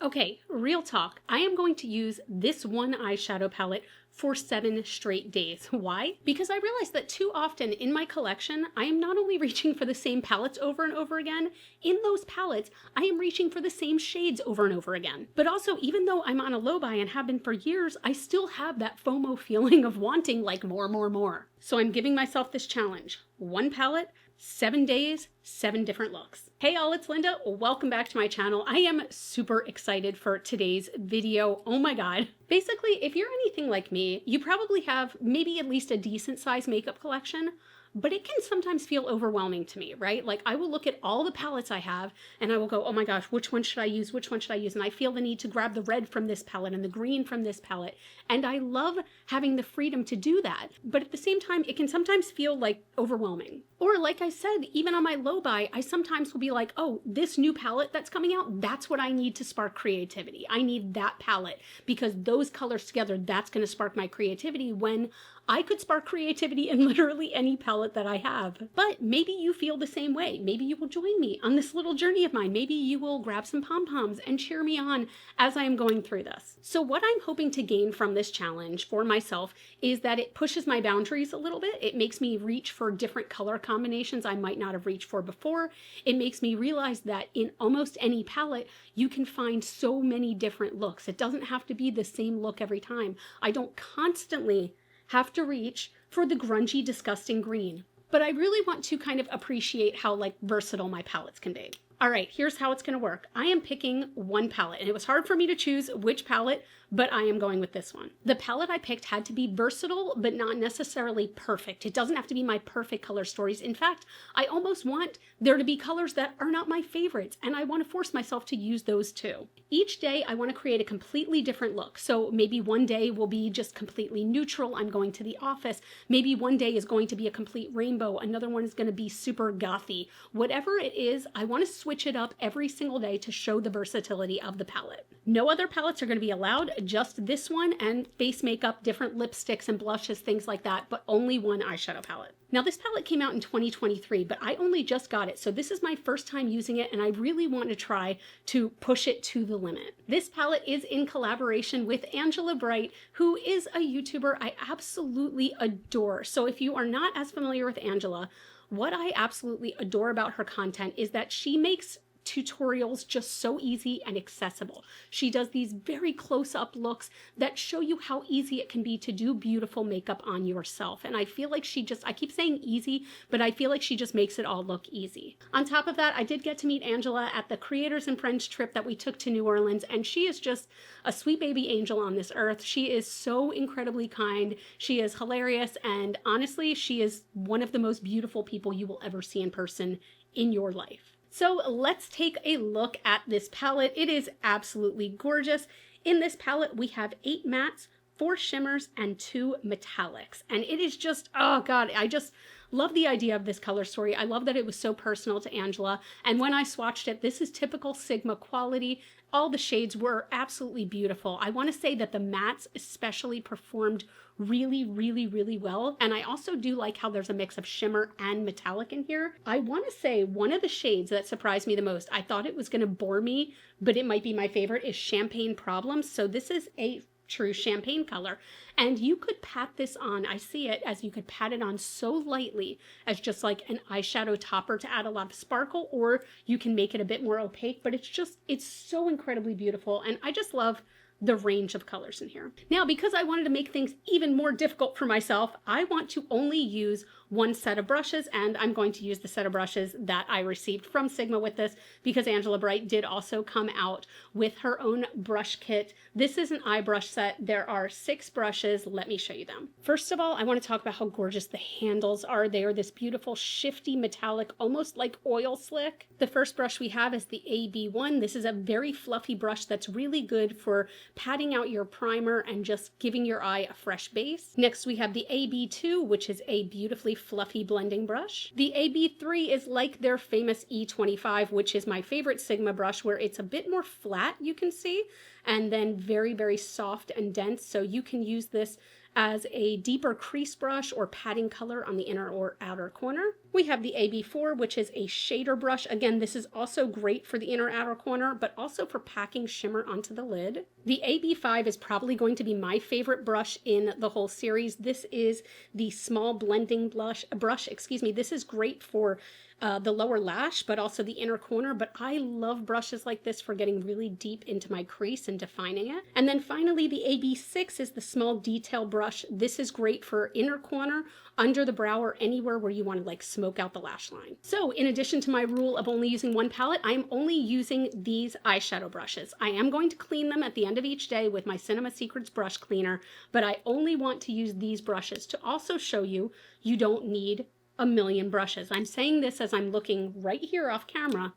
Okay, real talk. I am going to use this one eyeshadow palette for 7 straight days. Why? Because I realized that too often in my collection, I am not only reaching for the same palettes over and over again, in those palettes, I am reaching for the same shades over and over again. But also, even though I'm on a low buy and have been for years, I still have that FOMO feeling of wanting like more, more, more. So I'm giving myself this challenge. 1 palette, 7 days, 7 different looks. Hey all, it's Linda. Welcome back to my channel. I am super excited for today's video. Oh my God. Basically, if you're anything like me, you probably have maybe at least a decent sized makeup collection, but it can sometimes feel overwhelming to me, right? Like I will look at all the palettes I have and I will go, oh my gosh, which one should I use? Which one should I use? And I feel the need to grab the red from this palette and the green from this palette. And I love having the freedom to do that. But at the same time, it can sometimes feel like overwhelming. Or like I said, even on my low buy, I sometimes will be like, oh, this new palette that's coming out, that's what I need to spark creativity. I need that palette because those colors together, that's going to spark my creativity, when I could spark creativity in literally any palette that I have. But maybe you feel the same way. Maybe you will join me on this little journey of mine. Maybe you will grab some pom-poms and cheer me on as I am going through this. So what I'm hoping to gain from this challenge for myself is that it pushes my boundaries a little bit. It makes me reach for different color combinations I might not have reached for before. It makes me realize that in almost any palette, you can find so many different looks. It doesn't have to be the same look every time. I don't constantly have to reach for the grungy, disgusting green. But I really want to kind of appreciate how like versatile my palettes can be. All right, here's how it's going to work. I am picking 1 palette, and it was hard for me to choose which palette, but I am going with this one. The palette I picked had to be versatile, but not necessarily perfect. It doesn't have to be my perfect color stories. In fact, I almost want there to be colors that are not my favorites, and I want to force myself to use those too. Each day, I want to create a completely different look. So maybe one day will be just completely neutral. I'm going to the office. Maybe one day is going to be a complete rainbow. Another one is going to be super gothy. Whatever it is, I want to switch it up every single day to show the versatility of the palette. No other palettes are going to be allowed, just this one and face makeup, different lipsticks and blushes, things like that, but only 1 eyeshadow palette. Now this palette came out in 2023, but I only just got it, so this is my first time using it and I really want to try to push it to the limit. This palette is in collaboration with Angela Bright, who is a YouTuber I absolutely adore. So if you are not as familiar with Angela, what I absolutely adore about her content is that she makes tutorials just so easy and accessible. She does these very close-up looks that show you how easy it can be to do beautiful makeup on yourself. And I feel like I keep saying easy, but I feel like she just makes it all look easy. On top of that, I did get to meet Angela at the Creators and Friends trip that we took to New Orleans, and she is just a sweet baby angel on this earth. She is so incredibly kind. She is hilarious, and honestly, she is one of the most beautiful people you will ever see in person in your life. So let's take a look at this palette. It is absolutely gorgeous. In this palette, we have 8 mattes, 4 shimmers, and 2 metallics. And it is just, oh God, I just love the idea of this color story. I love that it was so personal to Angela. And when I swatched it, this is typical Sigma quality. All the shades were absolutely beautiful. I want to say that the mattes especially performed really, really, really well. And I also do like how there's a mix of shimmer and metallic in here. I want to say one of the shades that surprised me the most, I thought it was going to bore me, but it might be my favorite, is Champagne Problems. So this is a true champagne color, and you could pat this on. I see it as you could pat it on so lightly as just like an eyeshadow topper to add a lot of sparkle, or you can make it a bit more opaque, but it's so incredibly beautiful. And I just love the range of colors in here. Now, because I wanted to make things even more difficult for myself, I want to only use 1 set of brushes, and I'm going to use the set of brushes that I received from Sigma with this, because Angela Bright did also come out with her own brush kit. This is an eye brush set. There are 6 brushes. Let me show you them. First of all, I want to talk about how gorgeous the handles are. They are this beautiful shifty metallic, almost like oil slick. The first brush we have is the AB1. This is a very fluffy brush that's really good for patting out your primer and just giving your eye a fresh base. Next, we have the AB2, which is a beautifully fluffy blending brush. The AB3 is like their famous E25, which is my favorite Sigma brush, where it's a bit more flat, you can see, and then very, very soft and dense. So you can use this as a deeper crease brush or padding color on the inner or outer corner. We have the AB4, which is a shader brush. Again, this is also great for the inner outer corner, but also for packing shimmer onto the lid. The AB5 is probably going to be my favorite brush in the whole series. This is the small blending brush, This is great for the lower lash, but also the inner corner. But I love brushes like this for getting really deep into my crease and defining it. And then finally, the AB6 is the small detail brush. This is great for inner corner, under the brow, or anywhere where you want to like smoke out the lash line. So in addition to my rule of only using one palette, I am only using these eyeshadow brushes. I am going to clean them at the end of each day with my Cinema Secrets brush cleaner, but I only want to use these brushes to also show you, you don't need a million brushes. I'm saying this as I'm looking right here off camera,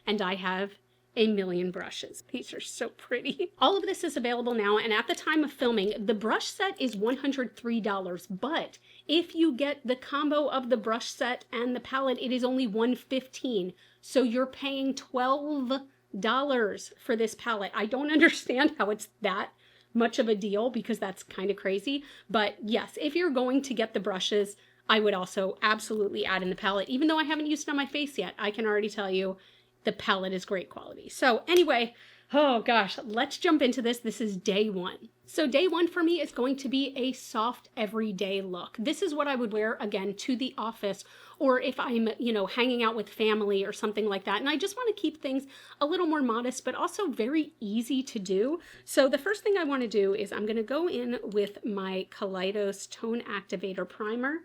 and I have a million brushes. These are so pretty. All of this is available now, and at the time of filming, the brush set is $103, but if you get the combo of the brush set and the palette, it is only $115. So you're paying $12 for this palette. I don't understand how it's that much of a deal, because that's kind of crazy. But yes, if you're going to get the brushes, I would also absolutely add in the palette. Even though I haven't used it on my face yet, I can already tell you the palette is great quality. So anyway, oh gosh, let's jump into this. This is day one. So day one for me is going to be a soft everyday look. This is what I would wear, again, to the office, or if I'm, hanging out with family or something like that. And I just want to keep things a little more modest, but also very easy to do. So the first thing I want to do is I'm going to go in with my Kaleidos Tone Activator Primer,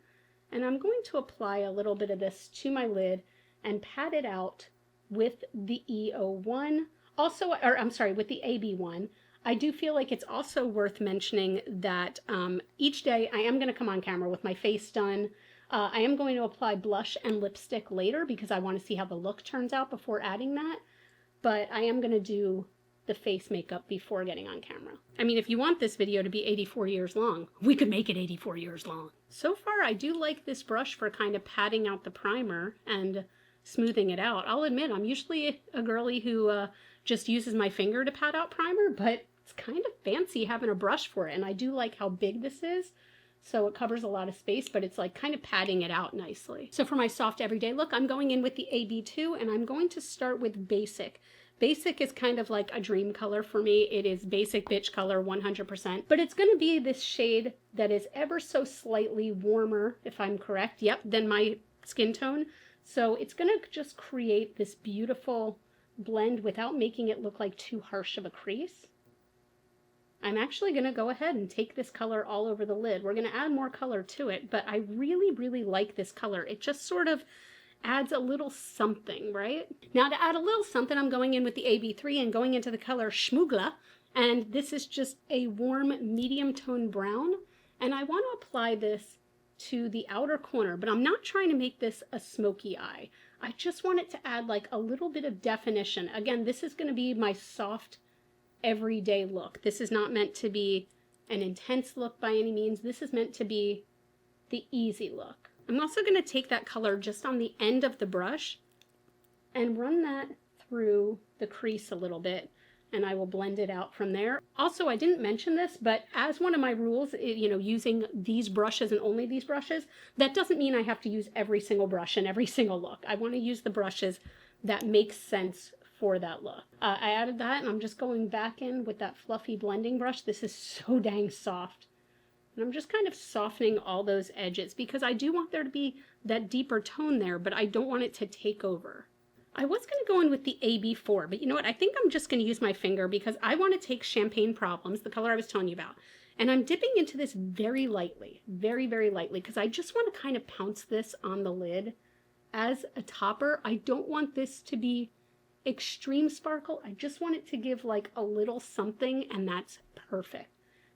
and I'm going to apply a little bit of this to my lid and pat it out with the EO1, with the AB1. I do feel like it's also worth mentioning that each day I am going to come on camera with my face done. I am going to apply blush and lipstick later because I want to see how the look turns out before adding that. But I am going to do the face makeup before getting on camera. I mean, if you want this video to be 84 years long, we could make it 84 years long. So far, I do like this brush for kind of patting out the primer and smoothing it out. I'll admit, I'm usually a girly who just uses my finger to pat out primer, but it's kind of fancy having a brush for it. And I do like how big this is. So it covers a lot of space, but it's like kind of padding it out nicely. So for my soft everyday look, I'm going in with the AB2, and I'm going to start with Basic. Basic is kind of like a dream color for me. It is basic bitch color 100%, but it's going to be this shade that is ever so slightly warmer, if I'm correct, than my skin tone. So it's going to just create this beautiful blend without making it look like too harsh of a crease. I'm actually going to go ahead and take this color all over the lid. We're going to add more color to it, but I really, really like this color. It just sort of adds a little something, right? Now to add a little something, I'm going in with the AB3 and going into the color Schmugla, and this is just a warm medium tone brown, and I want to apply this to the outer corner, but I'm not trying to make this a smoky eye. I just want it to add like a little bit of definition. Again, this is going to be my soft everyday look. This is not meant to be an intense look by any means. This is meant to be the easy look. I'm also going to take that color just on the end of the brush and run that through the crease a little bit, and I will blend it out from there. Also, I didn't mention this, but as one of my rules, using these brushes and only these brushes, that doesn't mean I have to use every single brush in every single look. I want to use the brushes that make sense for that look. I added that, and I'm just going back in with that fluffy blending brush. This is so dang soft. And I'm just kind of softening all those edges because I do want there to be that deeper tone there, but I don't want it to take over. I was going to go in with the AB4, but you know what? I think I'm just going to use my finger because I want to take Champagne Problems, the color I was telling you about, and I'm dipping into this very lightly, very, very lightly, because I just want to kind of pounce this on the lid as a topper. I don't want this to be extreme sparkle. I just want it to give like a little something, and that's perfect.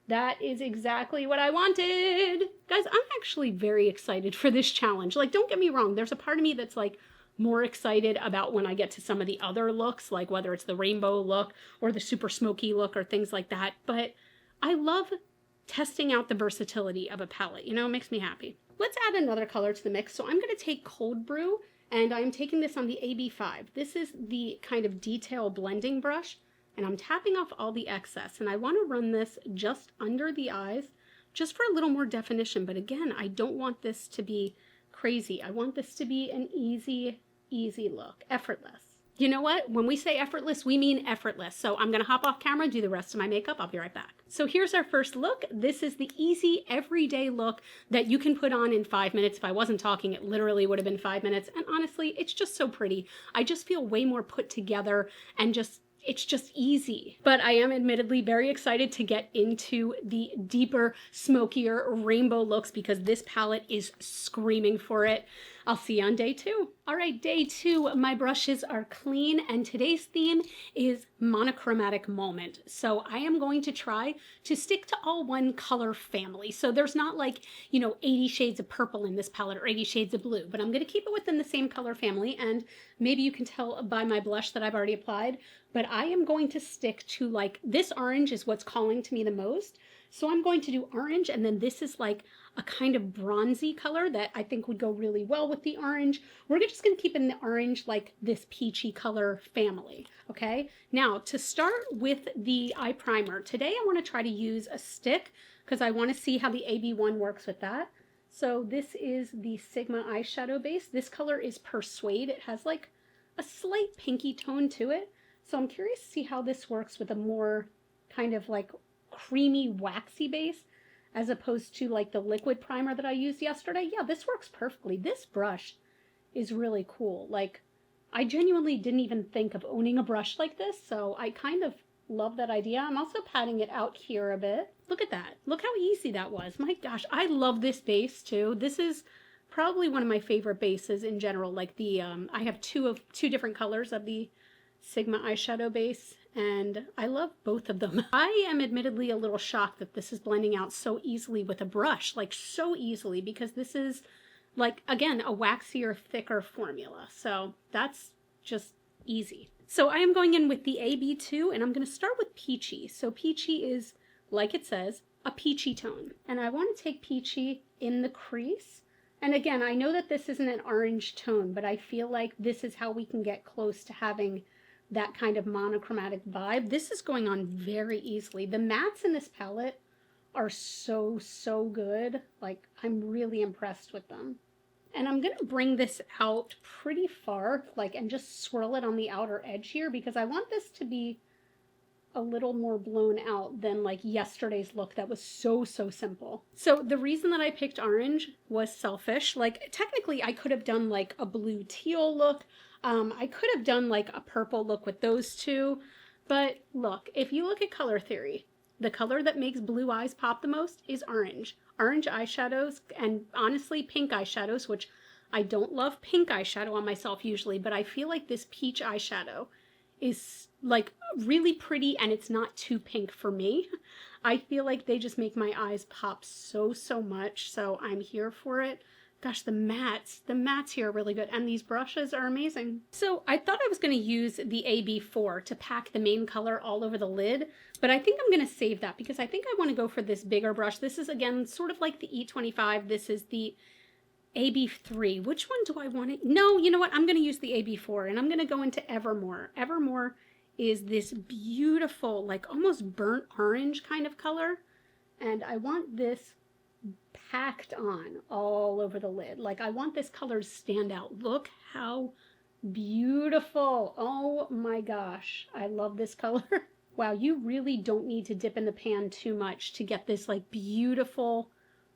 That is exactly what I wanted. Guys, I'm actually very excited for this challenge. Like, don't get me wrong. There's a part of me that's like more excited about when I get to some of the other looks, like whether it's the rainbow look or the super smoky look or things like that. But I love testing out the versatility of a palette. It makes me happy. Let's add another color to the mix. So I'm going to take Cold Brew, and I'm taking this on the AB5. This is the kind of detail blending brush. And I'm tapping off all the excess, and I want to run this just under the eyes, just for a little more definition. But again, I don't want this to be crazy. I want this to be an easy, easy look, effortless. You know what? When we say effortless, we mean effortless. So I'm gonna hop off camera and do the rest of my makeup. I'll be right back. So here's our first look. This is the easy, everyday look that you can put on in 5 minutes. If I wasn't talking, it literally would have been 5 minutes. And honestly, it's just so pretty. I just feel way more put together and it's just easy. But I am admittedly very excited to get into the deeper, smokier rainbow looks because this palette is screaming for it. I'll see you on day 2. All right, day 2, my brushes are clean and today's theme is monochromatic moment. So I am going to try to stick to all one color family. So there's not like, 80 shades of purple in this palette or 80 shades of blue, but I'm gonna keep it within the same color family. And maybe you can tell by my blush that I've already applied, but I am going to stick to like, this orange is what's calling to me the most. So I'm going to do orange, and then this is like a kind of bronzy color that I think would go really well with the orange. We're just going to keep in the orange, like this peachy color family, okay? Now, to start with the eye primer, today I want to try to use a stick because I want to see how the AB1 works with that. So this is the Sigma eyeshadow base. This color is Persuade. It has like a slight pinky tone to it. So I'm curious to see how this works with a more kind of like creamy, waxy base as opposed to like the liquid primer that I used yesterday. Yeah, this works perfectly. This brush is really cool. Like, I genuinely didn't even think of owning a brush like this, so I kind of love that idea. I'm also patting it out here a bit. Look at that. Look how easy that was. My gosh, I love this base too. This is probably one of my favorite bases in general. Like the, I have two different colors of the Sigma eyeshadow base, and I love both of them. I am admittedly a little shocked that this is blending out so easily with a brush, like so easily, because this is like, again, a waxier, thicker formula. So that's just easy. So I am going in with the AB2, and I'm going to start with Peachy. So Peachy is, like it says, a peachy tone. And I want to take Peachy in the crease. And again, I know that this isn't an orange tone, but I feel like this is how we can get close to having that kind of monochromatic vibe. This is going on very easily. The mattes in this palette are so, so good. Like, I'm really impressed with them. And I'm going to bring this out pretty far, like, and just swirl it on the outer edge here because I want this to be a little more blown out than like yesterday's look that was so, so simple. So the reason that I picked orange was selfish. Like, technically I could have done like a blue teal look. I could have done like a purple look with those two, but look, if you look at color theory, the color that makes blue eyes pop the most is orange. Orange eyeshadows, and honestly pink eyeshadows, which I don't love pink eyeshadow on myself usually, but I feel like this peach eyeshadow is like really pretty and it's not too pink for me. I feel like they just make my eyes pop so, so much, so I'm here for it. Gosh, the mattes here are really good, and these brushes are amazing. So I thought I was going to use the AB4 to pack the main color all over the lid, but I think I'm going to save that because I think I want to go for this bigger brush. This is, again, sort of like the E25. This is the AB3. Which one do I want to? No, you know what? I'm going to use the AB4, and I'm going to go into Evermore. Evermore is this beautiful, like almost burnt orange kind of color, and I want this packed on all over the lid. Like, I want this color to stand out. Look how beautiful. Oh my gosh, I love this color. Wow, you really don't need to dip in the pan too much to get this like beautiful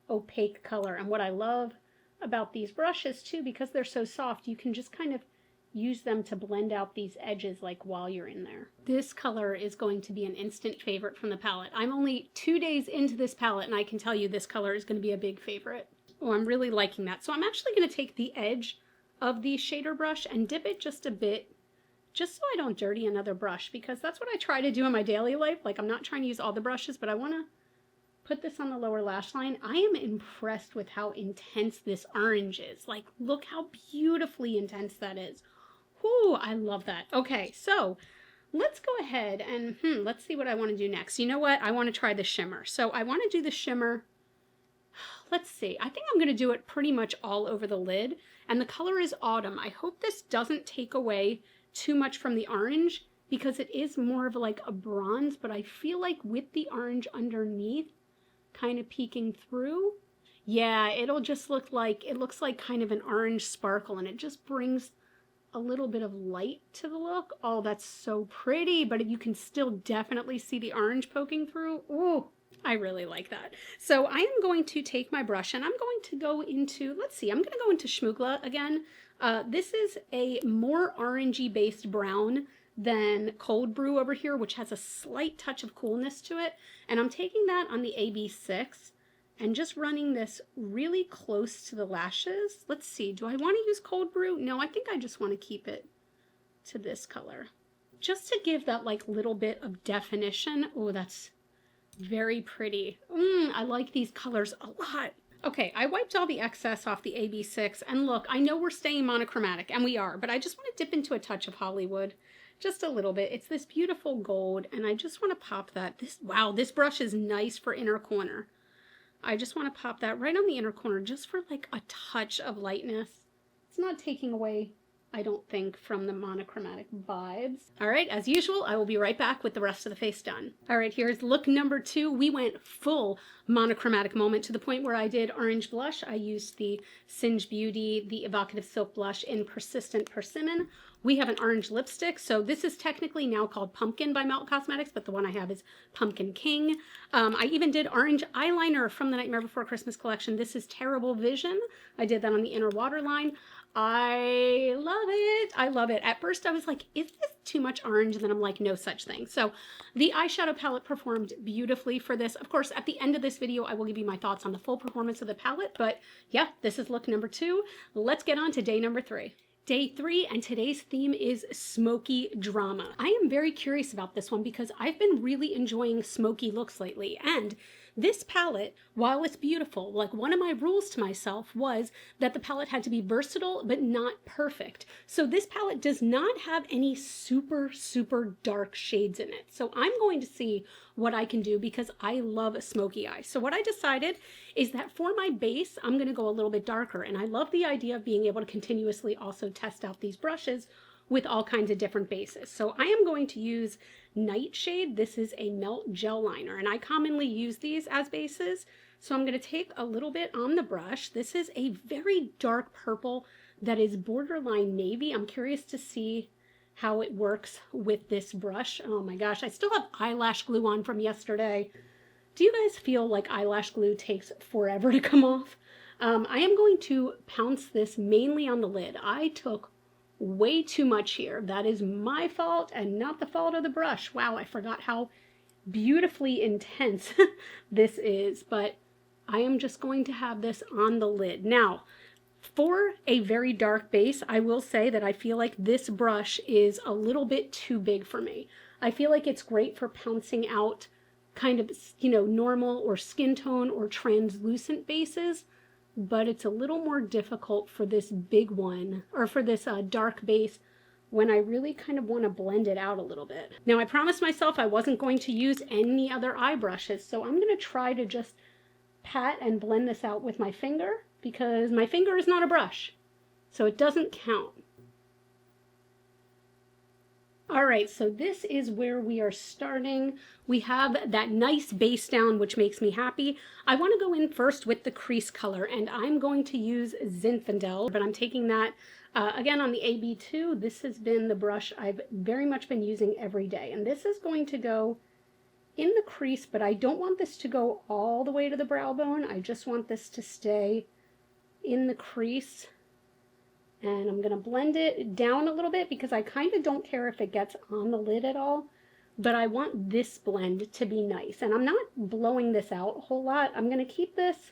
opaque color. And what I love about these brushes too, because they're so soft, you can just kind of use them to blend out these edges like while you're in there. This color is going to be an instant favorite from the palette. I'm only 2 days into this palette and I can tell you this color is going to be a big favorite. Oh, I'm really liking that. So I'm actually going to take the edge of the shader brush and dip it just a bit, just so I don't dirty another brush, because that's what I try to do in my daily life. Like, I'm not trying to use all the brushes, but I want to put this on the lower lash line. I am impressed with how intense this orange is. Like, look how beautifully intense that is. Whoo, I love that. Okay, so let's go ahead and let's see what I want to do next. You know what? I want to try the shimmer. So I want to do the shimmer. Let's see. I think I'm going to do it pretty much all over the lid. And the color is Autumn. I hope this doesn't take away too much from the orange because it is more of like a bronze, but I feel like with the orange underneath kind of peeking through, Yeah, it'll just look like, it looks like kind of an orange sparkle, and it just brings a little bit of light to the look. Oh, that's so pretty, but you can still definitely see the orange poking through. Ooh, I really like that. So I am going to take my brush and I'm going to go into, let's see, I'm going to go into Schmoogla again. This is a more orangey based brown than Cold Brew over here, which has a slight touch of coolness to it. And I'm taking that on the AB6 and just running this really close to the lashes. Let's see, do I want to use Cold Brew? No, I think I just want to keep it to this color. Just to give that like little bit of definition. Oh, that's very pretty. I like these colors a lot. Okay, I wiped all the excess off the AB6, and look, I know we're staying monochromatic, and we are, but I just want to dip into a touch of Hollywood. Just a little bit. It's this beautiful gold, and I just want to pop that. Wow, this brush is nice for inner corner. I just want to pop that right on the inner corner just for like a touch of lightness. It's not taking away, I don't think, from the monochromatic vibes. All right, as usual, I will be right back with the rest of the face done. All right, here's look number 2. We went full monochromatic moment to the point where I did orange blush. I used the Singe Beauty, the Evocative Silk Blush in Persistent Persimmon. We have an orange lipstick, so this is technically now called Pumpkin by Melt Cosmetics, but the one I have is Pumpkin King. I even did orange eyeliner from the Nightmare Before Christmas collection. This is Terrible Vision. I did that on the inner waterline. I love it. I love it. At first I was like, is this too much orange? And then I'm like, no such thing. So the eyeshadow palette performed beautifully for this. Of course, at the end of this video, I will give you my thoughts on the full performance of the palette. But yeah, this is look number 2. Let's get on to day number 3. Day 3, and today's theme is Smoky Drama. I am very curious about this one because I've been really enjoying smoky looks lately, and this palette, while it's beautiful, like one of my rules to myself was that the palette had to be versatile but not perfect. So this palette does not have any super dark shades in it. So I'm going to see what I can do because I love a smoky eye. So what I decided is that for my base, I'm going to go a little bit darker, and I love the idea of being able to continuously also test out these brushes with all kinds of different bases. So I am going to use Nightshade. This is a melt gel liner, and I commonly use these as bases. So I'm going to take a little bit on the brush. This is a very dark purple that is borderline navy. I'm curious to see how it works with this brush. Oh my gosh, I still have eyelash glue on from yesterday. Do you guys feel like eyelash glue takes forever to come off? I am going to pounce this mainly on the lid. I took way too much here. That is my fault and not the fault of the brush. Wow, I forgot how beautifully intense this is, but I am just going to have this on the lid. Now, for a very dark base, I will say that I feel like this brush is a little bit too big for me. I feel like it's great for pouncing out kind of, you know, normal or skin tone or translucent bases, but it's a little more difficult for this big one, or for this dark base, when I really kind of want to blend it out a little bit. Now, I promised myself I wasn't going to use any other eye brushes, so I'm going to try to just pat and blend this out with my finger, because my finger is not a brush, so it doesn't count. All right, so this is where we are starting. We have that nice base down, which makes me happy. I want to go in first with the crease color, and I'm going to use Zinfandel, but I'm taking that again on the AB2. This has been the brush I've very much been using every day, and this is going to go in the crease, but I don't want this to go all the way to the brow bone. I just want this to stay in the crease. And I'm going to blend it down a little bit because I kind of don't care if it gets on the lid at all, but I want this blend to be nice. And I'm not blowing this out a whole lot. I'm going to keep this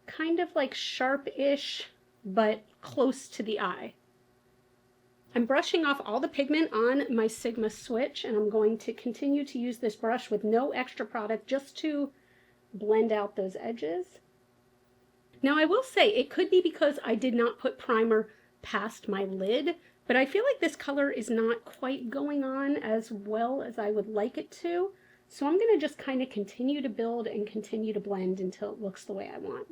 kind of like sharp-ish, but close to the eye. I'm brushing off all the pigment on my Sigma switch, and I'm going to continue to use this brush with no extra product just to blend out those edges. Now, I will say it could be because I did not put primer past my lid, but I feel like this color is not quite going on as well as I would like it to. So I'm going to just kind of continue to build and continue to blend until it looks the way I want.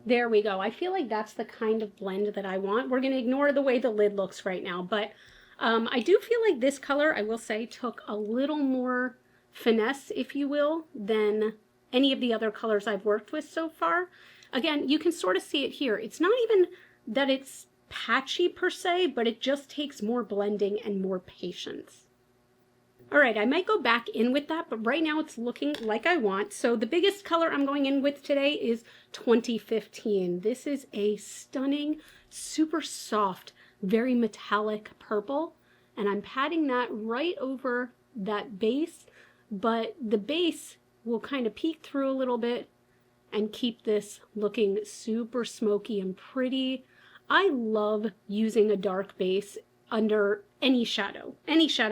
There we go. I feel like that's the kind of blend that I want. We're going to ignore the way the lid looks right now, but I do feel like this color, I will say, took a little more finesse, if you will, than any of the other colors I've worked with so far. Again, you can sort of see it here. It's not even that it's patchy per se, but it just takes more blending and more patience. All right, I might go back in with that, but right now it's looking like I want. So the biggest color I'm going in with today is 2015. This is a stunning, super soft, very metallic purple, and I'm patting that right over that base, but the base will kind of peek through a little bit and keep this looking super smoky and pretty. I love using a dark base under any shadow,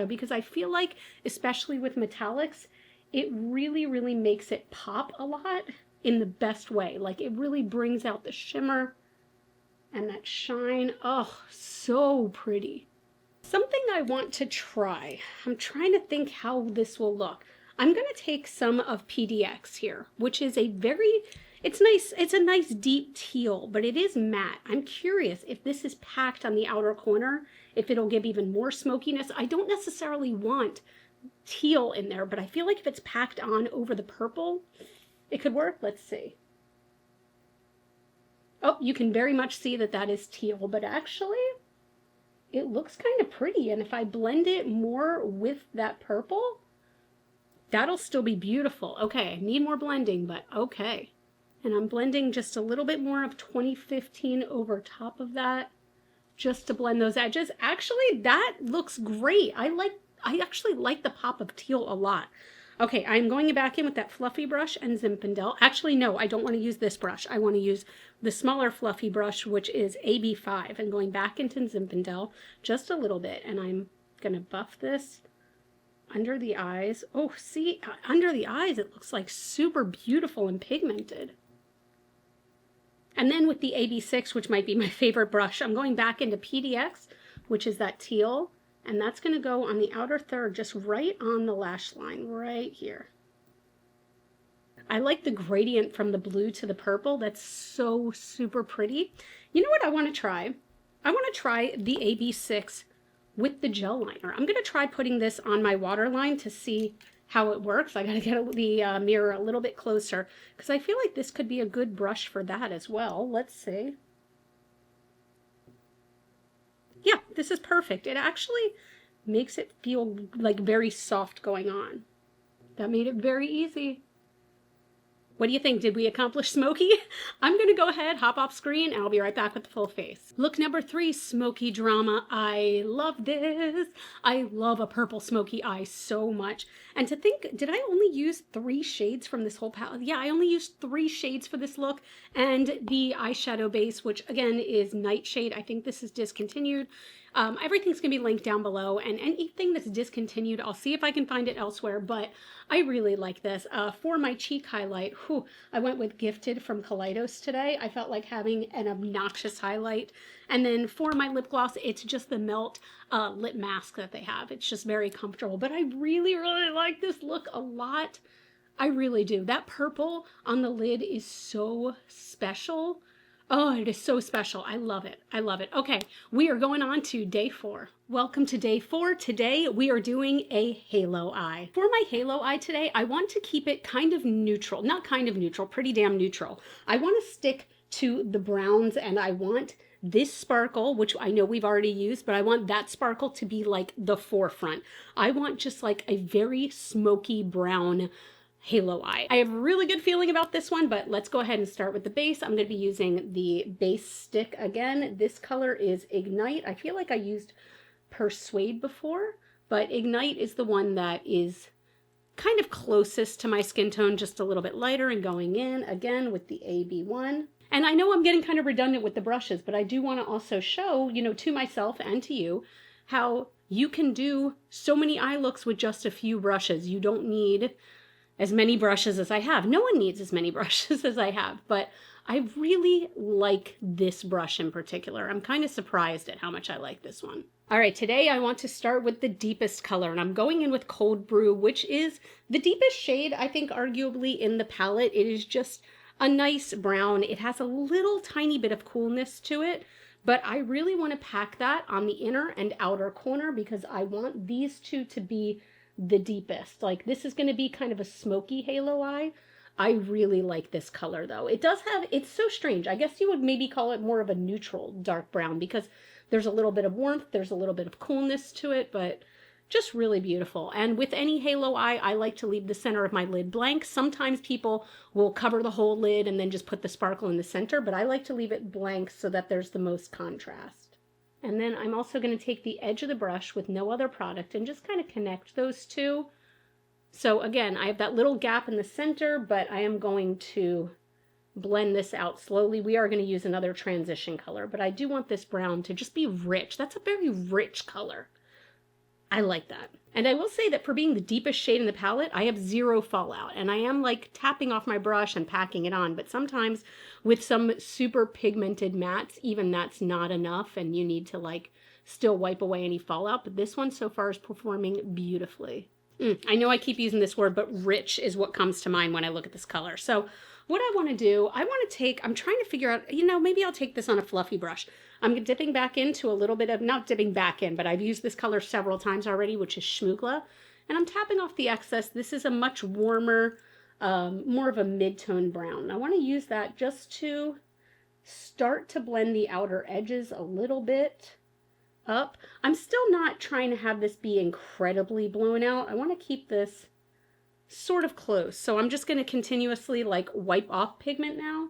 because I feel like, especially with metallics, it really, really makes it pop a lot in the best way. Like, it really brings out the shimmer and that shine. Oh, so pretty. Something I want to try. I'm trying to think how this will look. I'm going to take some of PDX here, which is a very, it's nice. It's a nice deep teal, but it is matte. I'm curious if this is packed on the outer corner, if it'll give even more smokiness. I don't necessarily want teal in there, but I feel like if it's packed on over the purple, it could work. Let's see. Oh, you can very much see that that is teal, but actually it looks kind of pretty. And if I blend it more with that purple, that'll still be beautiful. Okay, I need more blending, but okay. And I'm blending just a little bit more of 2015 over top of that, just to blend those edges. Actually, that looks great. I actually like the pop of teal a lot. Okay, I'm going back in with that fluffy brush and Zinfandel. Actually, no, I don't want to use this brush. I want to use the smaller fluffy brush, which is AB5, and going back into Zinfandel just a little bit. And I'm going to buff this under the eyes. Oh, see, under the eyes, it looks like super beautiful and pigmented. And then with the AB6, which might be my favorite brush, I'm going back into PDX, which is that teal, and that's going to go on the outer third, just right on the lash line, right here. I like the gradient from the blue to the purple. That's so super pretty. You know what I want to try? I want to try the AB6 with the gel liner. I'm going to try putting this on my waterline to see how it works. I got to get the mirror a little bit closer because I feel like this could be a good brush for that as well. Let's see. Yeah, this is perfect. It actually makes it feel like very soft going on. That made it very easy. What do you think? Did we accomplish smoky? I'm going to go ahead, hop off screen, and I'll be right back with the full face. Look number 3, Smoky Drama. I love this. I love a purple smoky eye so much. And to think, did I only use 3 shades from this whole palette? Yeah, I only used 3 shades for this look, and the eyeshadow base, which again is Nightshade. I think this is Discontinued. Everything's going to be linked down below, and anything that's discontinued, I'll see if I can find it elsewhere, but I really like this. For my cheek highlight, I went with Gifted from Kaleidos today. I felt like having an obnoxious highlight. And then for my lip gloss, it's just the Melt lip mask that they have. It's just very comfortable, but I really, really like this look a lot. I really do. That purple on the lid is so special. Oh, it is so special. I love it. I love it. Okay, we are going on to day 4. Welcome to day 4. Today we are doing a halo eye. For my halo eye today, I want to keep it kind of neutral. Not kind of neutral, pretty damn neutral. I want to stick to the browns, and I want this sparkle, which I know we've already used, but I want that sparkle to be like the forefront. I want just like a very smoky brown halo eye. I have a really good feeling about this one, but let's go ahead and start with the base. I'm going to be using the base stick again. This color is Ignite. I feel like I used Persuade before, but Ignite is the one that is kind of closest to my skin tone, just a little bit lighter, and going in again with the AB1. And I know I'm getting kind of redundant with the brushes, but I do want to also show, you know, to myself and to you, how you can do so many eye looks with just a few brushes. You don't need as many brushes as I have. No one needs as many brushes as I have, but I really like this brush in particular. I'm kind of surprised at how much I like this one. All right, today I want to start with the deepest color, and I'm going in with Cold Brew, which is the deepest shade, I think, arguably in the palette. It is just a nice brown. It has a little tiny bit of coolness to it, but I really want to pack that on the inner and outer corner because I want these two to be the deepest. Like, this is going to be kind of a smoky halo eye. I really like this color though. It does have, it's so strange. I guess you would maybe call it more of a neutral dark brown because there's a little bit of warmth, there's a little bit of coolness to it, but just really beautiful. And with any halo eye, I like to leave the center of my lid blank. Sometimes people will cover the whole lid and then just put the sparkle in the center, but I like to leave it blank so that there's the most contrast. And then I'm also going to take the edge of the brush with no other product and just kind of connect those two. So again, I have that little gap in the center, but I am going to blend this out slowly. We are going to use another transition color, but I do want this brown to just be rich. That's a very rich color. I like that. And I will say that for being the deepest shade in the palette, I have zero fallout. And I am like tapping off my brush and packing it on. But sometimes with some super pigmented mattes, even that's not enough. And you need to like still wipe away any fallout. But this one so far is performing beautifully. I know I keep using this word, but rich is what comes to mind when I look at this color. So what I want to do, I'm trying to figure out, maybe I'll take this on a fluffy brush. I'm dipping back into a little bit of, not dipping back in, but I've used this color several times already, which is Schmoogla. And I'm tapping off the excess. This is a much warmer, more of a mid-tone brown. I want to use that just to start to blend the outer edges a little bit up. I'm still not trying to have this be incredibly blown out. I want to keep this sort of close. So I'm just going to continuously like wipe off pigment now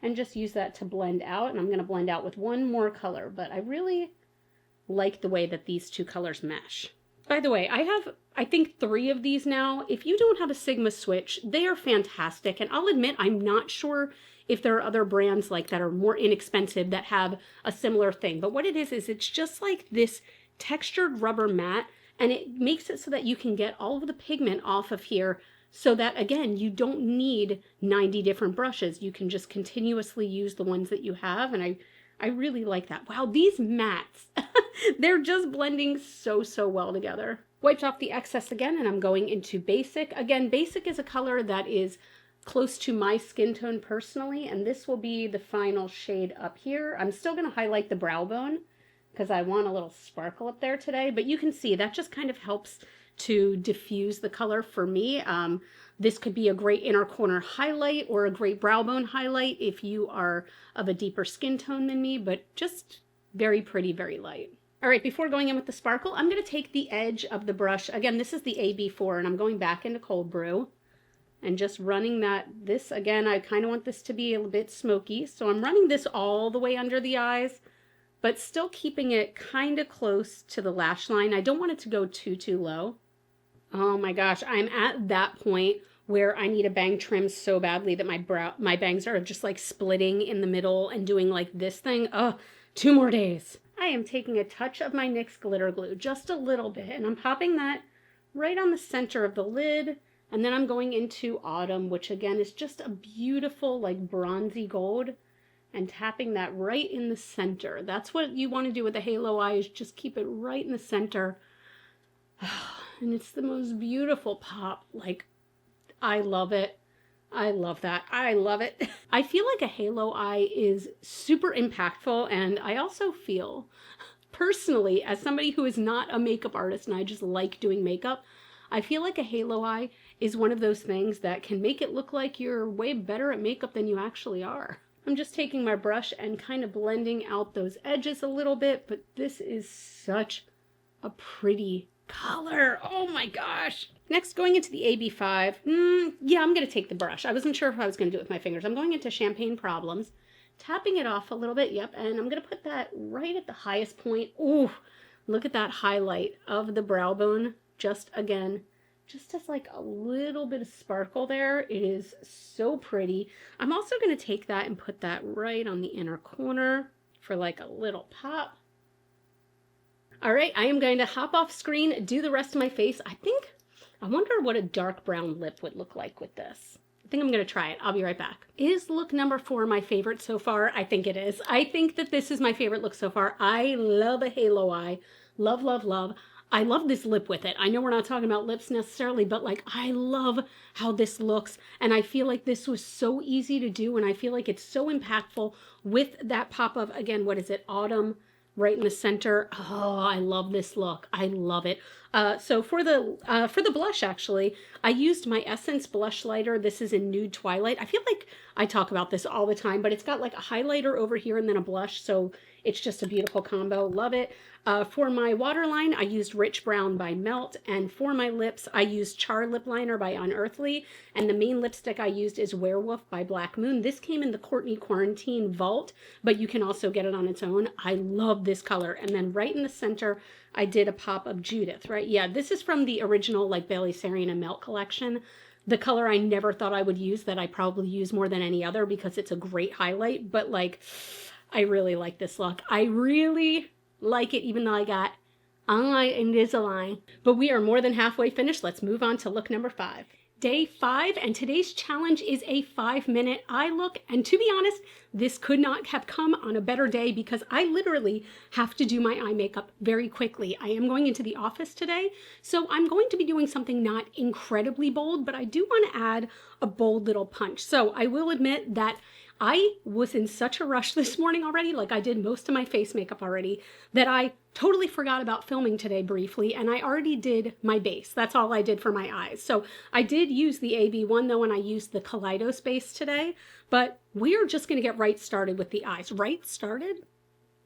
and just use that to blend out. And I'm going to blend out with one more color, but I really like the way that these two colors mesh. By the way, I have, I think 3 of these now. If you don't have a Sigma switch, they are fantastic. And I'll admit, I'm not sure if there are other brands like that are more inexpensive that have a similar thing. But what it is it's just like this textured rubber mat, and it makes it so that you can get all of the pigment off of here so that, again, you don't need 90 different brushes. You can just continuously use the ones that you have, and I really like that. Wow, these mattes, they're just blending so well together. Wiped off the excess again, and I'm going into Basic. Again, Basic is a color that is close to my skin tone personally, and this will be the final shade up here. I'm still going to highlight the brow bone because I want a little sparkle up there today, but you can see that just kind of helps to diffuse the color for me. This could be a great inner corner highlight or a great brow bone highlight if you are of a deeper skin tone than me, but just very pretty, very light. All right, before going in with the sparkle, I'm going to take the edge of the brush. Again, this is the AB4, and I'm going back into Cold Brew and just running this again, I kind of want this to be a bit smoky. So I'm running this all the way under the eyes, but still keeping it kind of close to the lash line. I don't want it to go too low. Oh my gosh, I'm at that point where I need a bang trim so badly that my bangs are just like splitting in the middle and doing like this thing. Oh, 2 more days. I am taking a touch of my NYX glitter glue, just a little bit, and I'm popping that right on the center of the lid. And then I'm going into Autumn, which again is just a beautiful like bronzy gold, and tapping that right in the center. That's what you want to do with the halo eye, is just keep it right in the center. And it's the most beautiful pop. Like, I love it. I love that. I love it. I feel like a halo eye is super impactful, and I also feel personally, as somebody who is not a makeup artist and I just like doing makeup, I feel like a halo eye is one of those things that can make it look like you're way better at makeup than you actually are. I'm just taking my brush and kind of blending out those edges a little bit, but this is such a pretty color. Oh my gosh. Next, going into the AB5. Yeah, I'm going to take the brush. I wasn't sure if I was going to do it with my fingers. I'm going into Champagne Problems, tapping it off a little bit. Yep, and I'm going to put that right at the highest point. Ooh, look at that highlight of the brow bone. Just again, just as like a little bit of sparkle there. It is so pretty. I'm also going to take that and put that right on the inner corner for like a little pop. All right, I am going to hop off screen, do the rest of my face. I wonder what a dark brown lip would look like with this. I think I'm going to try it. I'll be right back. Is look number 4 my favorite so far? I think it is. I think that this is my favorite look so far. I love a halo eye. Love, love, love. I love this lip with it. I know we're not talking about lips necessarily, but like I love how this looks. And I feel like this was so easy to do. And I feel like it's so impactful with that pop of, again, what is it? Autumn right in the center. Oh, I love this look. I love it. So for the blush, actually, I used my Essence blush lighter. This is in Nude Twilight. I feel like I talk about this all the time, but it's got like a highlighter over here and then a blush, so it's just a beautiful combo. Love it. For my waterline, I used Rich Brown by Melt, and for my lips, I used Char Lip Liner by Unearthly, and the main lipstick I used is Werewolf by Black Moon. This came in the Courtney Quarantine Vault, but you can also get it on its own. I love this color. And then right in the center, I did a pop of Judith, right? Yeah, this is from the original like Bailey Sarian and Melt collection. The color I never thought I would use that I probably use more than any other because it's a great highlight, but like, I really like this look. I really like it, even though I got Invisalign. But we are more than halfway finished. Let's move on to look number 5. Day 5, and today's challenge is a 5-minute eye look. And to be honest, this could not have come on a better day because I literally have to do my eye makeup very quickly. I am going into the office today, so I'm going to be doing something not incredibly bold, but I do want to add a bold little punch. So I will admit that I was in such a rush this morning already, like I did most of my face makeup already, that I totally forgot about filming today briefly, and I already did my base. That's all I did for my eyes. So I did use the AB1 though, and I used the Kaleidos base today, but we're just gonna get right started with the eyes. Right started?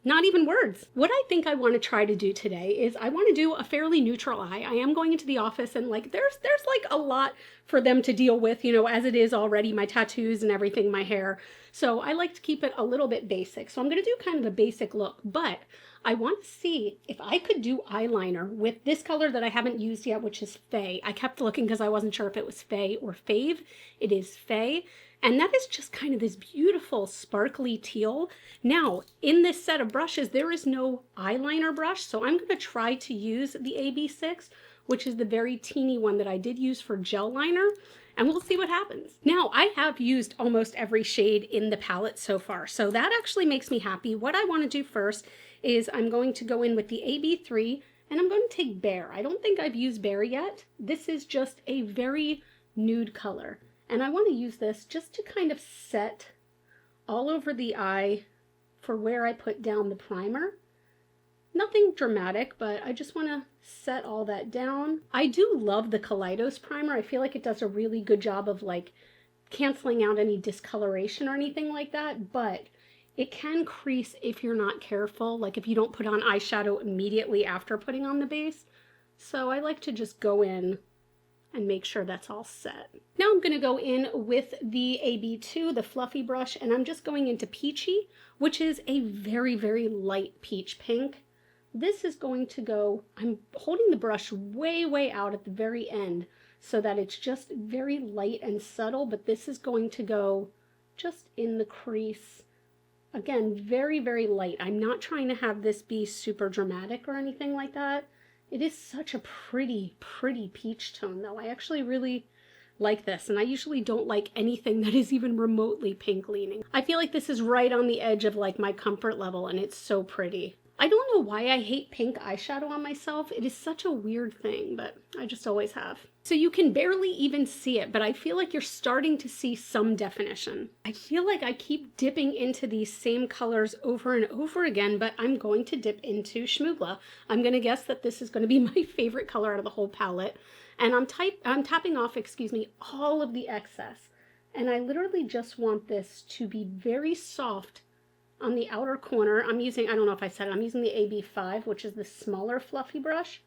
Not even words. What I think I want to try to do today is I want to do a fairly neutral eye. I am going into the office and like there's like a lot for them to deal with, you know, as it is already, my tattoos and everything, my hair. So I like to keep it a little bit basic. So I'm going to do kind of a basic look, but I want to see if I could do eyeliner with this color that I haven't used yet, which is Faye. I kept looking because I wasn't sure if it was Faye or Fave. It is Faye. And that is just kind of this beautiful sparkly teal. Now, in this set of brushes, there is no eyeliner brush, so I'm going to try to use the AB6, which is the very teeny one that I did use for gel liner, and we'll see what happens. Now, I have used almost every shade in the palette so far, so that actually makes me happy. What I want to do first is I'm going to go in with the AB3, and I'm going to take Bear. I don't think I've used Bear yet. This is just a very nude color. And I want to use this just to kind of set all over the eye for where I put down the primer. Nothing dramatic, but I just want to set all that down. I do love the Kaleidos primer. I feel like it does a really good job of like canceling out any discoloration or anything like that, but it can crease if you're not careful, like if you don't put on eyeshadow immediately after putting on the base. So I like to just go in and make sure that's all set. Now I'm going to go in with the AB2, the fluffy brush, and I'm just going into Peachy, which is a very, very light peach pink. This is going to go, I'm holding the brush way, way out at the very end so that it's just very light and subtle, but this is going to go just in the crease. Again, very, very light. I'm not trying to have this be super dramatic or anything like that. It is such a pretty, pretty peach tone though. I actually really like this, and I usually don't like anything that is even remotely pink leaning. I feel like this is right on the edge of like my comfort level, and it's so pretty. I don't know why I hate pink eyeshadow on myself. It is such a weird thing, but I just always have. So you can barely even see it, but I feel like you're starting to see some definition. I feel like I keep dipping into these same colors over and over again, but I'm going to dip into Schmoogla. I'm going to guess that this is going to be my favorite color out of the whole palette. And I'm tapping off, all of the excess. And I literally just want this to be very soft on the outer corner. I'm using, I don't know if I said it, I'm using the AB5, which is the smaller fluffy brush.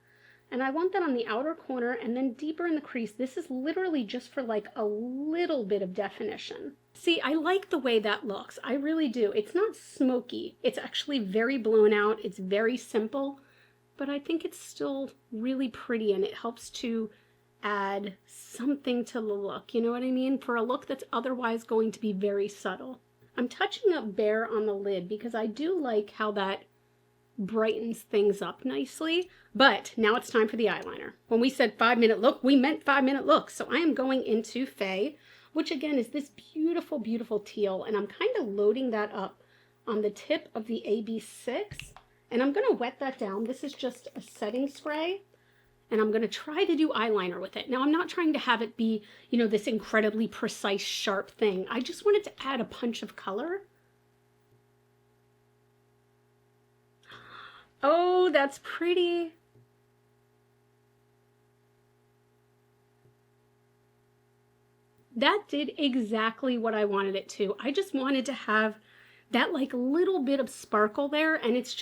And I want that on the outer corner and then deeper in the crease. This is literally just for like a little bit of definition. See, I like the way that looks. I really do. It's not smoky. It's actually very blown out. It's very simple, but I think it's still really pretty and it helps to add something to the look. You know what I mean? For a look that's otherwise going to be very subtle. I'm touching up Bare on the lid because I do like how that brightens things up nicely, but now it's time for the eyeliner. When we said 5-minute look, we meant 5-minute look. So I am going into Faye, which again is this beautiful, beautiful teal, and I'm kind of loading that up on the tip of the AB6, and I'm going to wet that down. This is just a setting spray, and I'm going to try to do eyeliner with it. Now, I'm not trying to have it be, you know, this incredibly precise, sharp thing. I just wanted to add a punch of color. Oh, that's pretty. That did exactly what I wanted it to. I just wanted to have that like little bit of sparkle there, and it's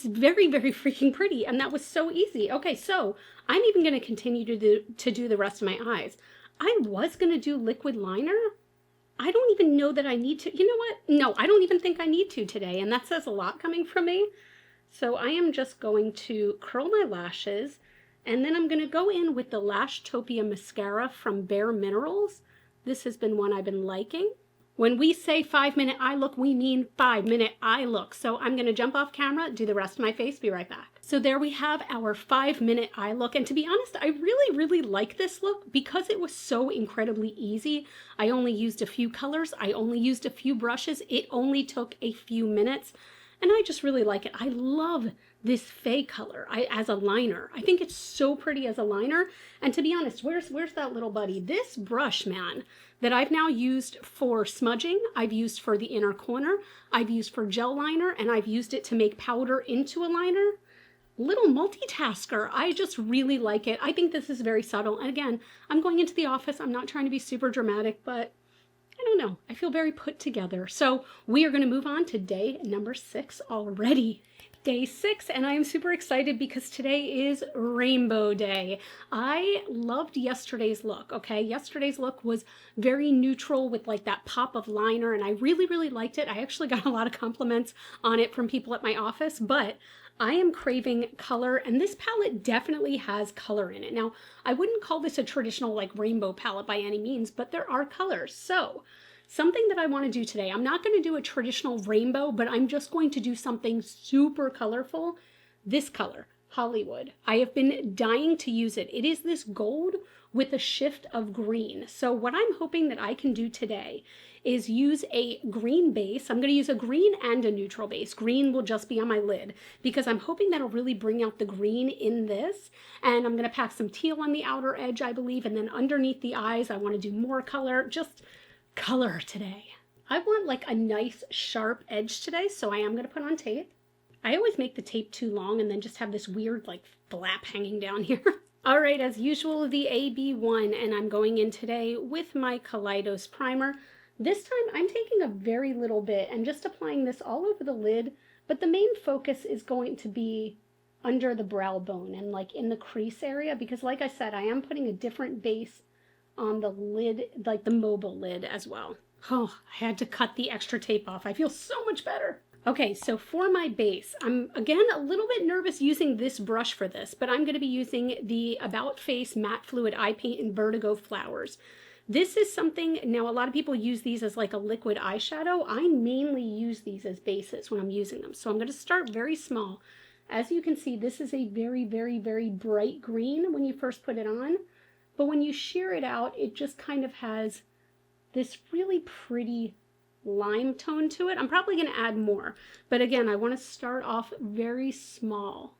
very, very freaking pretty, and that was so easy. Okay, so I'm even going to continue to do the rest of my eyes. I was going to do liquid liner. I don't even know that I need to. You know what? No, I don't even think I need to today, and that says a lot coming from me. So I am just going to curl my lashes, and then I'm going to go in with the Lashtopia mascara from Bare Minerals. This has been one I've been liking. When we say 5-minute eye look, we mean 5-minute eye look. So I'm going to jump off camera, do the rest of my face, be right back. So there we have our 5-minute eye look. And to be honest, I really, really like this look because it was so incredibly easy. I only used a few colors. I only used a few brushes. It only took a few minutes. And I just really like it. I love this Faye color as a liner. I think it's so pretty as a liner. And to be honest, where's that little buddy? This brush, man, that I've now used for smudging, I've used for the inner corner, I've used for gel liner, and I've used it to make powder into a liner. Little multitasker. I just really like it. I think this is very subtle. And again, I'm going into the office. I'm not trying to be super dramatic, but I don't know. I feel very put together. So we are going to move on to day number 6 already. Day 6, and I am super excited because today is Rainbow Day. I loved yesterday's look, okay? Yesterday's look was very neutral with like that pop of liner, and I really, really liked it. I actually got a lot of compliments on it from people at my office, but I am craving color, and this palette definitely has color in it. Now, I wouldn't call this a traditional like rainbow palette by any means, but there are colors. So something that I want to do today, I'm not going to do a traditional rainbow, but I'm just going to do something super colorful. This color, Hollywood. I have been dying to use it. It is this gold with a shift of green. So what I'm hoping that I can do today is use a green base. I'm going to use a green and a neutral base. Green will just be on my lid because I'm hoping that'll really bring out the green in this. And I'm going to pack some teal on the outer edge, I believe. And then underneath the eyes, I want to do more color, just color today. I want like a nice sharp edge today, so I am going to put on tape. I always make the tape too long and then just have this weird like flap hanging down here. All right, as usual, the AB1, and I'm going in today with my Kaleidos primer. This time I'm taking a very little bit and just applying this all over the lid, but the main focus is going to be under the brow bone and like in the crease area because like I said, I am putting a different base on the lid, like the mobile lid as well. Oh, I had to cut the extra tape off. I feel so much better. Okay, so for my base, I'm again a little bit nervous using this brush for this, but I'm going to be using the About Face Matte Fluid Eye Paint in Vertigo Flowers. This is something, now a lot of people use these as like a liquid eyeshadow. I mainly use these as bases when I'm using them. So I'm going to start very small. As you can see, this is a very, very, very bright green when you first put it on. But when you shear it out, it just kind of has this really pretty lime tone to it. I'm probably going to add more. But again, I want to start off very small.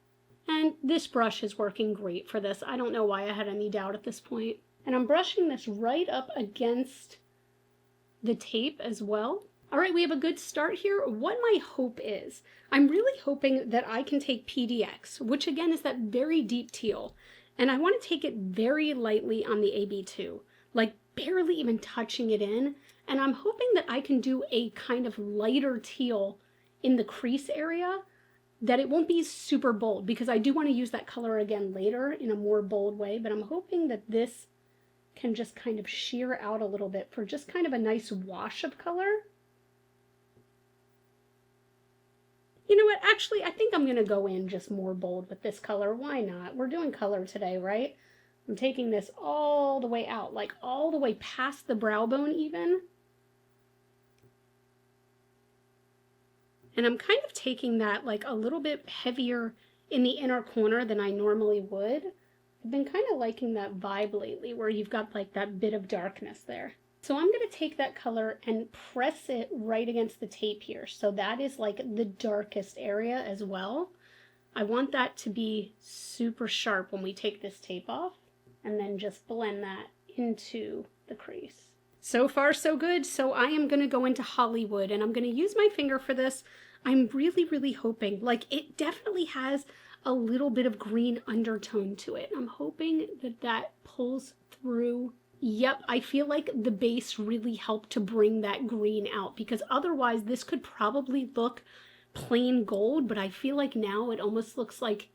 And this brush is working great for this. I don't know why I had any doubt at this point. And I'm brushing this right up against the tape as well. All right, we have a good start here. What my hope is, I'm really hoping that I can take PDX, which again is that very deep teal. And I want to take it very lightly on the AB2, like barely even touching it in. And I'm hoping that I can do a kind of lighter teal in the crease area, that it won't be super bold because I do want to use that color again later in a more bold way. But I'm hoping that this can just kind of sheer out a little bit for just kind of a nice wash of color. You know what? Actually, I think I'm going to go in just more bold with this color. Why not? We're doing color today, right? I'm taking this all the way out, like all the way past the brow bone even. And I'm kind of taking that like a little bit heavier in the inner corner than I normally would. I've been kind of liking that vibe lately where you've got like that bit of darkness there. So I'm going to take that color and press it right against the tape here. So that is like the darkest area as well. I want that to be super sharp when we take this tape off and then just blend that into the crease. So far, so good. So I am going to go into Hollywood and I'm going to use my finger for this. I'm really, really hoping, like, it definitely has a little bit of green undertone to it. I'm hoping that that pulls through. Yep, I feel like the base really helped to bring that green out, because otherwise this could probably look plain gold, but I feel like now it almost looks like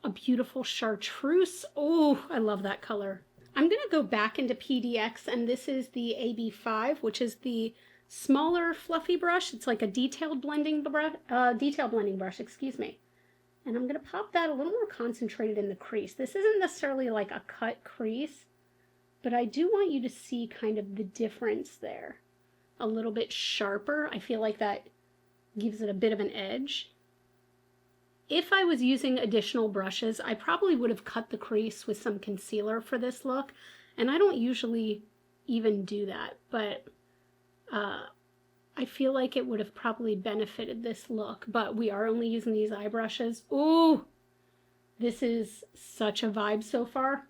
a beautiful chartreuse. Oh, I love that color. I'm going to go back into PDX, and this is the AB5, which is the smaller fluffy brush. It's like a detailed blending brush, excuse me. And I'm going to pop that a little more concentrated in the crease. This isn't necessarily like a cut crease, but I do want you to see kind of the difference there. A little bit sharper. I feel like that gives it a bit of an edge. If I was using additional brushes, I probably would have cut the crease with some concealer for this look. And I don't usually even do that, but I feel like it would have probably benefited this look. But we are only using these eye brushes. Ooh, this is such a vibe so far.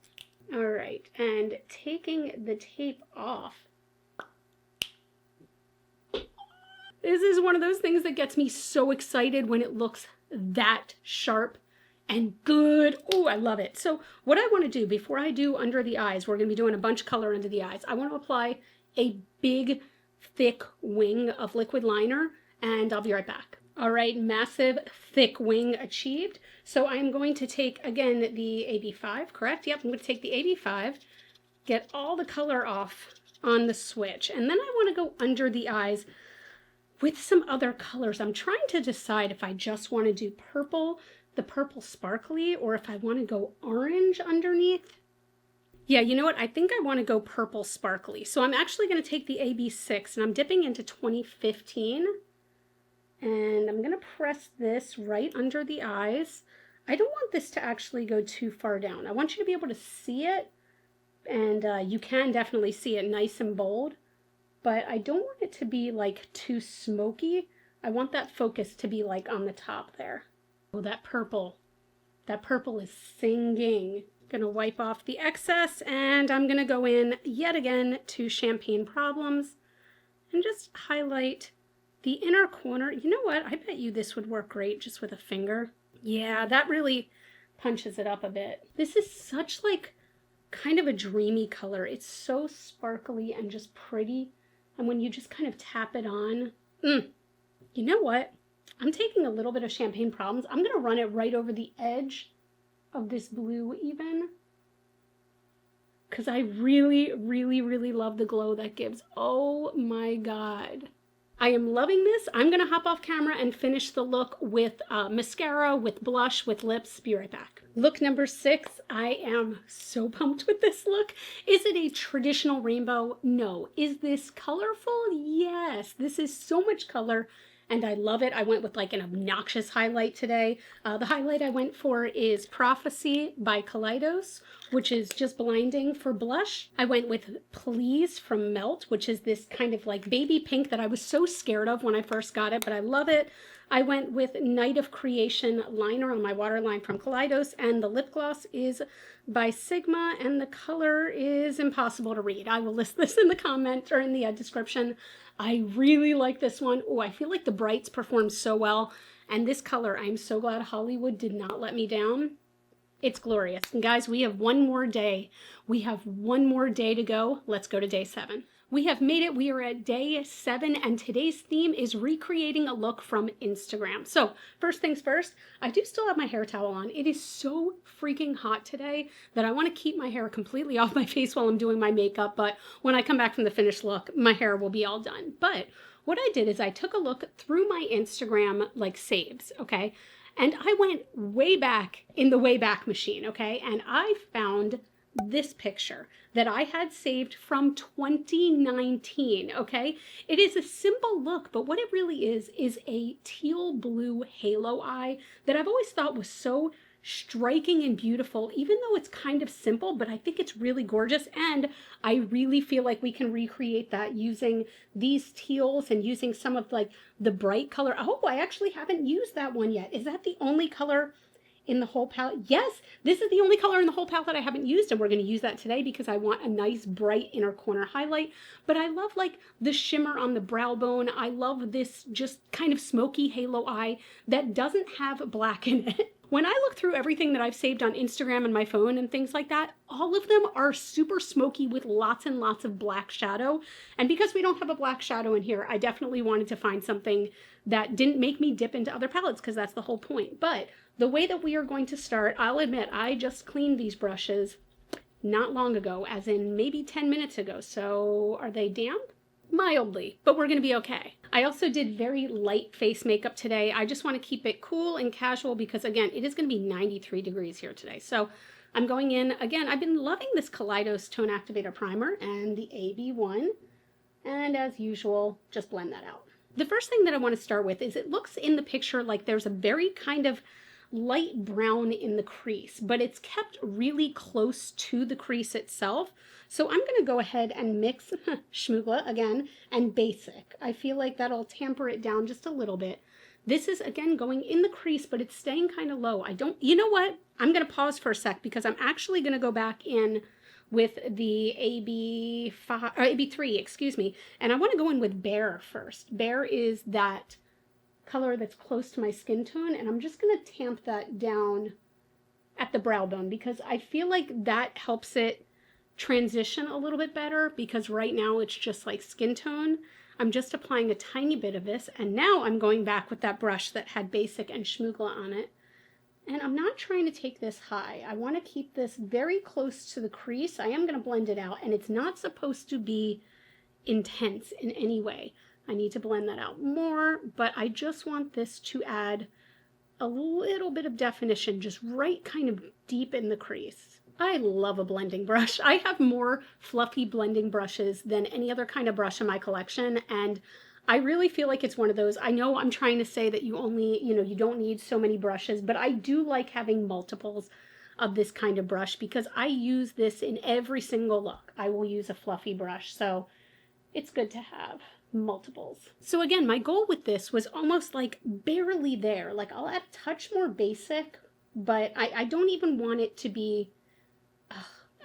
All right, and taking the tape off. This is one of those things that gets me so excited when it looks that sharp and good. Oh, I love it. So what I want to do before I do under the eyes, we're going to be doing a bunch of color under the eyes. I want to apply a big, thick wing of liquid liner, and I'll be right back. All right, massive, thick wing achieved. So I'm going to take, again, the AB5, correct? Yep, I'm going to take the AB5, get all the color off on the switch, and then I want to go under the eyes with some other colors. I'm trying to decide if I just want to do purple, the purple sparkly, or if I want to go orange underneath. Yeah, you know what? I think I want to go purple sparkly. So I'm actually going to take the AB6 and I'm dipping into 2015. And I'm going to press this right under the eyes. I don't want this to actually go too far down. I want you to be able to see it. And you can definitely see it nice and bold. But I don't want it to be like too smoky. I want that focus to be like on the top there. Oh, that purple is singing. Gonna wipe off the excess, and I'm gonna go in yet again to Champagne Problems and just highlight the inner corner. You know what? I bet you this would work great just with a finger. Yeah, that really punches it up a bit. This is such like kind of a dreamy color. It's so sparkly and just pretty. And when you just kind of tap it on, you know what? I'm taking a little bit of Champagne Problems. I'm going to run it right over the edge of this blue even. Because I really, really, really love the glow that gives. Oh my God. I am loving this. I'm going to hop off camera and finish the look with mascara, with blush, with lips. Be right back. Look number 6. I am so pumped with this look. Is it a traditional rainbow? No. Is this colorful? Yes. This is so much color and I love it. I went with like an obnoxious highlight today. The highlight I went for is Prophecy by Kaleidos, which is just blinding for blush. I went with Please from Melt, which is this kind of like baby pink that I was so scared of when I first got it, but I love it. I went with Night of Creation liner on my waterline from Kaleidos, and the lip gloss is by Sigma, and the color is impossible to read. I will list this in the comment or in the description. I really like this one. Oh, I feel like the brights performed so well, and this color, I'm so glad Hollywood did not let me down. It's glorious. And guys, we have one more day. We have one more day to go. Let's go to day 7. We have made it. We are at day 7, and today's theme is recreating a look from Instagram. So first things first, I do still have my hair towel on. It is so freaking hot today that I want to keep my hair completely off my face while I'm doing my makeup, but when I come back from the finished look, my hair will be all done. But what I did is I took a look through my Instagram like saves, okay? And I went way back in the Wayback Machine, okay? And I found this picture that I had saved from 2019, okay? It is a simple look, but what it really is a teal blue halo eye that I've always thought was so striking and beautiful, even though it's kind of simple, but I think it's really gorgeous. And I really feel like we can recreate that using these teals and using some of like the bright color. Oh, I actually haven't used that one yet. Is that the only color in the whole palette. Yes, this is the only color in the whole palette I haven't used, and we're going to use that today because I want a nice bright inner corner highlight. But I love like the shimmer on the brow bone. I love this just kind of smoky halo eye that doesn't have black in it. When I look through everything that I've saved on Instagram and my phone and things like that, all of them are super smoky with lots and lots of black shadow. And because we don't have a black shadow in here, I definitely wanted to find something that didn't make me dip into other palettes because that's the whole point. But the way that we are going to start, I'll admit, I just cleaned these brushes not long ago, as in maybe 10 minutes ago. So are they damp? Mildly, but we're going to be okay. I also did very light face makeup today. I just want to keep it cool and casual because, again, it is going to be 93 degrees here today. So I'm going in, again, I've been loving this Kaleidos Tone Activator Primer and the AB1. And as usual, just blend that out. The first thing that I want to start with is it looks in the picture like there's a very kind of light brown in the crease, but it's kept really close to the crease itself. So I'm going to go ahead and mix Schmoogla again and Basic. I feel like that'll tamper it down just a little bit. This is again going in the crease, but it's staying kind of low. You know what? I'm going to pause for a sec because I'm actually going to go back in with the AB3, excuse me. And I want to go in with Bare first. Bare is that color that's close to my skin tone, and I'm just going to tamp that down at the brow bone because I feel like that helps it transition a little bit better because right now it's just like skin tone. I'm just applying a tiny bit of this, and now I'm going back with that brush that had Basic and Schmoogla on it. And I'm not trying to take this high. I want to keep this very close to the crease. I am going to blend it out, and it's not supposed to be intense in any way. I need to blend that out more, but I just want this to add a little bit of definition, just right kind of deep in the crease. I love a blending brush. I have more fluffy blending brushes than any other kind of brush in my collection, and I really feel like it's one of those. I know I'm trying to say that you only, you don't need so many brushes, but I do like having multiples of this kind of brush because I use this in every single look. I will use a fluffy brush, so it's good to have multiples. So again, my goal with this was almost like barely there. Like I'll add a touch more Basic, but I don't even want it to be,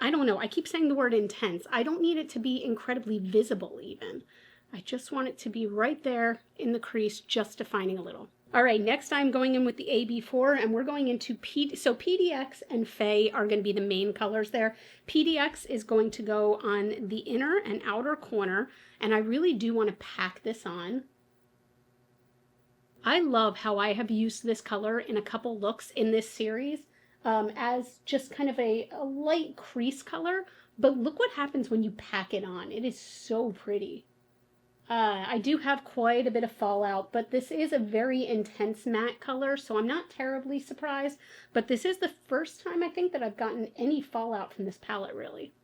I don't know. I keep saying the word intense. I don't need it to be incredibly visible even. I just want it to be right there in the crease, just defining a little. All right, next I'm going in with the AB4 and we're going into so PDX and Faye are going to be the main colors there. PDX is going to go on the inner and outer corner, and I really do want to pack this on. I love how I have used this color in a couple looks in this series as just kind of a light crease color, but look what happens when you pack it on. It is so pretty. I do have quite a bit of fallout, but this is a very intense matte color, so I'm not terribly surprised. But this is the first time I think that I've gotten any fallout from this palette, really.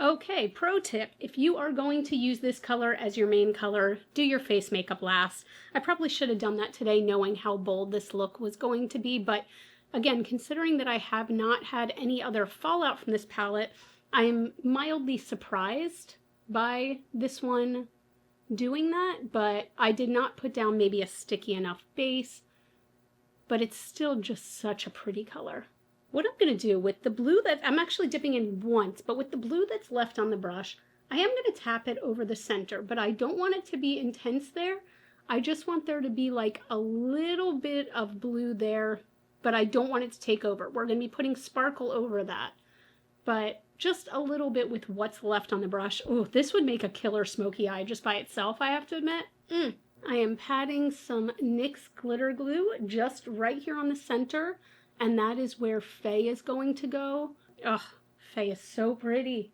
Okay, pro tip, if you are going to use this color as your main color, do your face makeup last. I probably should have done that today knowing how bold this look was going to be, but again, considering that I have not had any other fallout from this palette, I am mildly surprised by this one doing that, but I did not put down maybe a sticky enough base, but it's still just such a pretty color. What I'm going to do with the blue that I'm actually dipping in once, but with the blue that's left on the brush, I am going to tap it over the center, but I don't want it to be intense there. I just want there to be like a little bit of blue there, but I don't want it to take over. We're going to be putting sparkle over that, but just a little bit with what's left on the brush. Oh, this would make a killer smoky eye just by itself, I have to admit. I am patting some NYX glitter glue just right here on the center, and that is where Faye is going to go. Ugh, Faye is so pretty.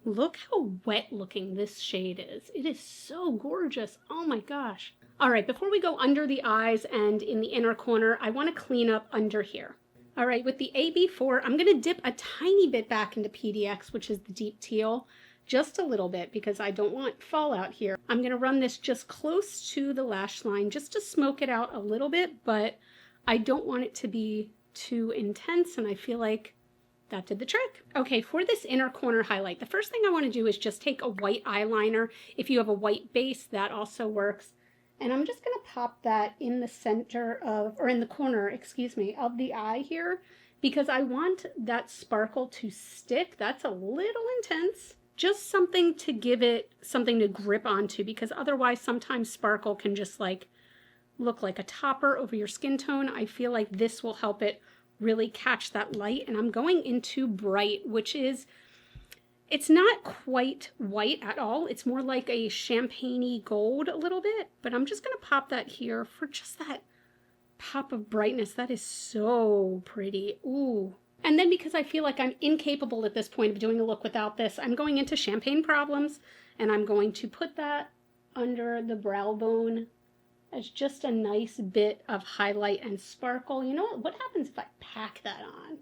Look how wet looking this shade is. It is so gorgeous. Oh my gosh. All right, before we go under the eyes and in the inner corner, I want to clean up under here. All right, with the AB4, I'm going to dip a tiny bit back into PDX, which is the deep teal, just a little bit because I don't want fallout here. I'm going to run this just close to the lash line just to smoke it out a little bit, but I don't want it to be too intense, and I feel like that did the trick. Okay, for this inner corner highlight, the first thing I want to do is just take a white eyeliner. If you have a white base, that also works. And I'm just going to pop that in the center of, or in the corner, excuse me, of the eye here, because I want that sparkle to stick. That's a little intense. Just something to give it something to grip onto, because otherwise sometimes sparkle can just like look like a topper over your skin tone. I feel like this will help it really catch that light. And I'm going into Bright, which is, it's not quite white at all. It's more like a champagne-y gold a little bit, but I'm just going to pop that here for just that pop of brightness. That is so pretty. Ooh. And then because I feel like I'm incapable at this point of doing a look without this, I'm going into Champagne Problems, and I'm going to put that under the brow bone as just a nice bit of highlight and sparkle. You know what happens if I pack that on?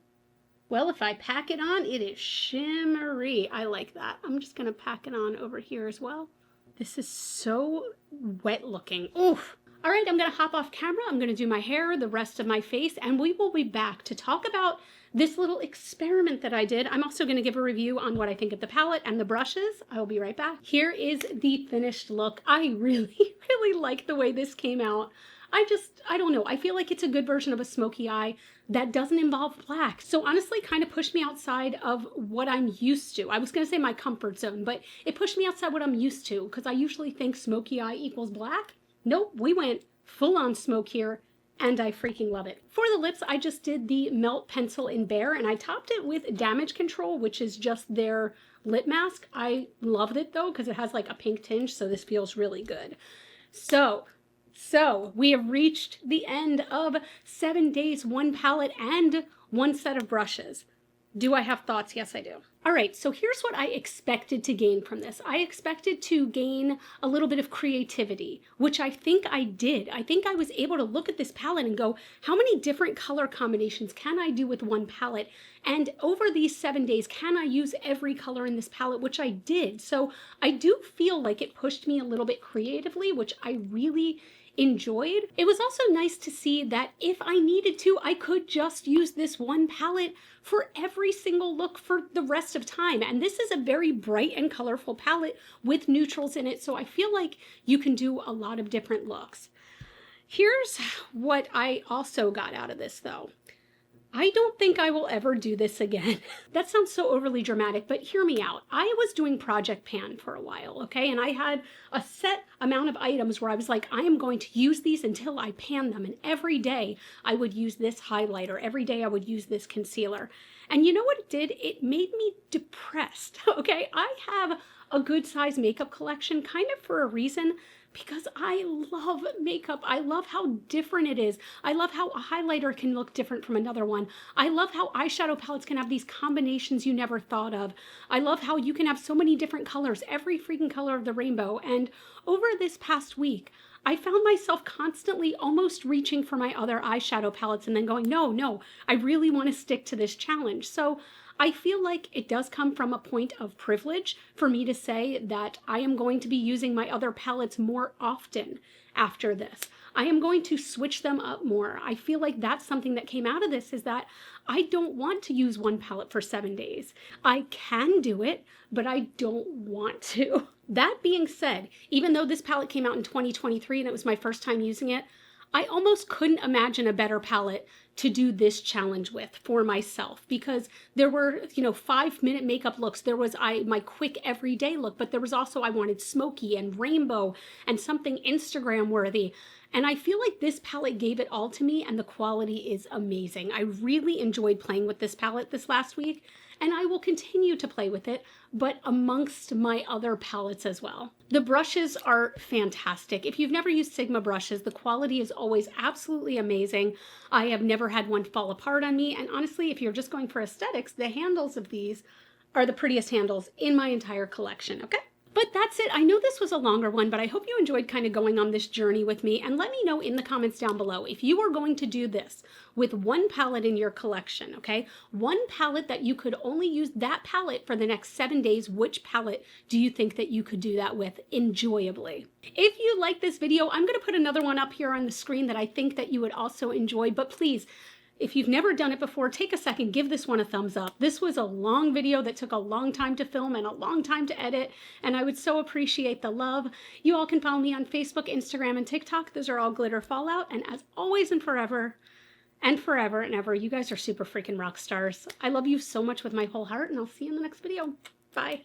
Well, if I pack it on, it is shimmery. I like that. I'm just going to pack it on over here as well. This is so wet looking. Oof. All right, I'm going to hop off camera. I'm going to do my hair, the rest of my face, and we will be back to talk about this little experiment that I did. I'm also going to give a review on what I think of the palette and the brushes. I will be right back. Here is the finished look. I really, really like the way this came out. I don't know. I feel like it's a good version of a smoky eye that doesn't involve black. So honestly, kind of pushed me outside of what I'm used to. I was going to say my comfort zone, but it pushed me outside what I'm used to, because I usually think smoky eye equals black. Nope, we went full on smoke here, and I freaking love it. For the lips, I just did the Melt Pencil in Bare, and I topped it with Damage Control, which is just their lip mask. I loved it though, because it has like a pink tinge, so this feels really good. So we have reached the end of 7 days, 1 palette, and 1 set of brushes. Do I have thoughts? Yes, I do. All right, so here's what I expected to gain from this. I expected to gain a little bit of creativity, which I think I did. I think I was able to look at this palette and go, how many different color combinations can I do with 1 palette? And over these 7 days, can I use every color in this palette, which I did. So I do feel like it pushed me a little bit creatively, which I really enjoyed. It was also nice to see that if I needed to, I could just use this 1 palette for every single look for the rest of time. And this is a very bright and colorful palette with neutrals in it, so I feel like you can do a lot of different looks. Here's what I also got out of this though. I don't think I will ever do this again. That sounds so overly dramatic, but hear me out. I was doing Project Pan for a while, okay? And I had a set amount of items where I was like, I am going to use these until I pan them. And every day I would use this highlighter. Every day I would use this concealer. And you know what it did? It made me depressed, okay? I have a good size makeup collection kind of for a reason, because I love makeup. I love how different it is. I love how a highlighter can look different from another one. I love how eyeshadow palettes can have these combinations you never thought of. I love how you can have so many different colors, every freaking color of the rainbow. And over this past week, I found myself constantly almost reaching for my other eyeshadow palettes and then going, no, I really want to stick to this challenge. So I feel like it does come from a point of privilege for me to say that I am going to be using my other palettes more often after this. I am going to switch them up more. I feel like that's something that came out of this, is that I don't want to use 1 palette for 7 days. I can do it, but I don't want to. That being said, even though this palette came out in 2023 and it was my first time using it, I almost couldn't imagine a better palette to do this challenge with for myself, because there were, 5-minute makeup looks. There was my quick everyday look, but there was also, I wanted smoky and rainbow and something Instagram worthy. And I feel like this palette gave it all to me, and the quality is amazing. I really enjoyed playing with this palette this last week, and I will continue to play with it, but amongst my other palettes as well. The brushes are fantastic. If you've never used Sigma brushes, the quality is always absolutely amazing. I have never had one fall apart on me, and honestly, if you're just going for aesthetics, the handles of these are the prettiest handles in my entire collection, okay? But that's it. I know this was a longer one, but I hope you enjoyed kind of going on this journey with me. And let me know in the comments down below if you are going to do this with 1 palette in your collection, okay? 1 palette that you could only use that palette for the next 7 days. Which palette do you think that you could do that with enjoyably? If you like this video, I'm going to put another one up here on the screen that I think that you would also enjoy, but please, If you've never done it before, take a second, give this one a thumbs up. This was a long video that took a long time to film and a long time to edit, and I would so appreciate the love. You all can follow me on Facebook, Instagram, and TikTok. Those are all Glitter Fallout, and as always and forever and ever, you guys are super freaking rock stars. I love you so much with my whole heart, and I'll see you in the next video. Bye.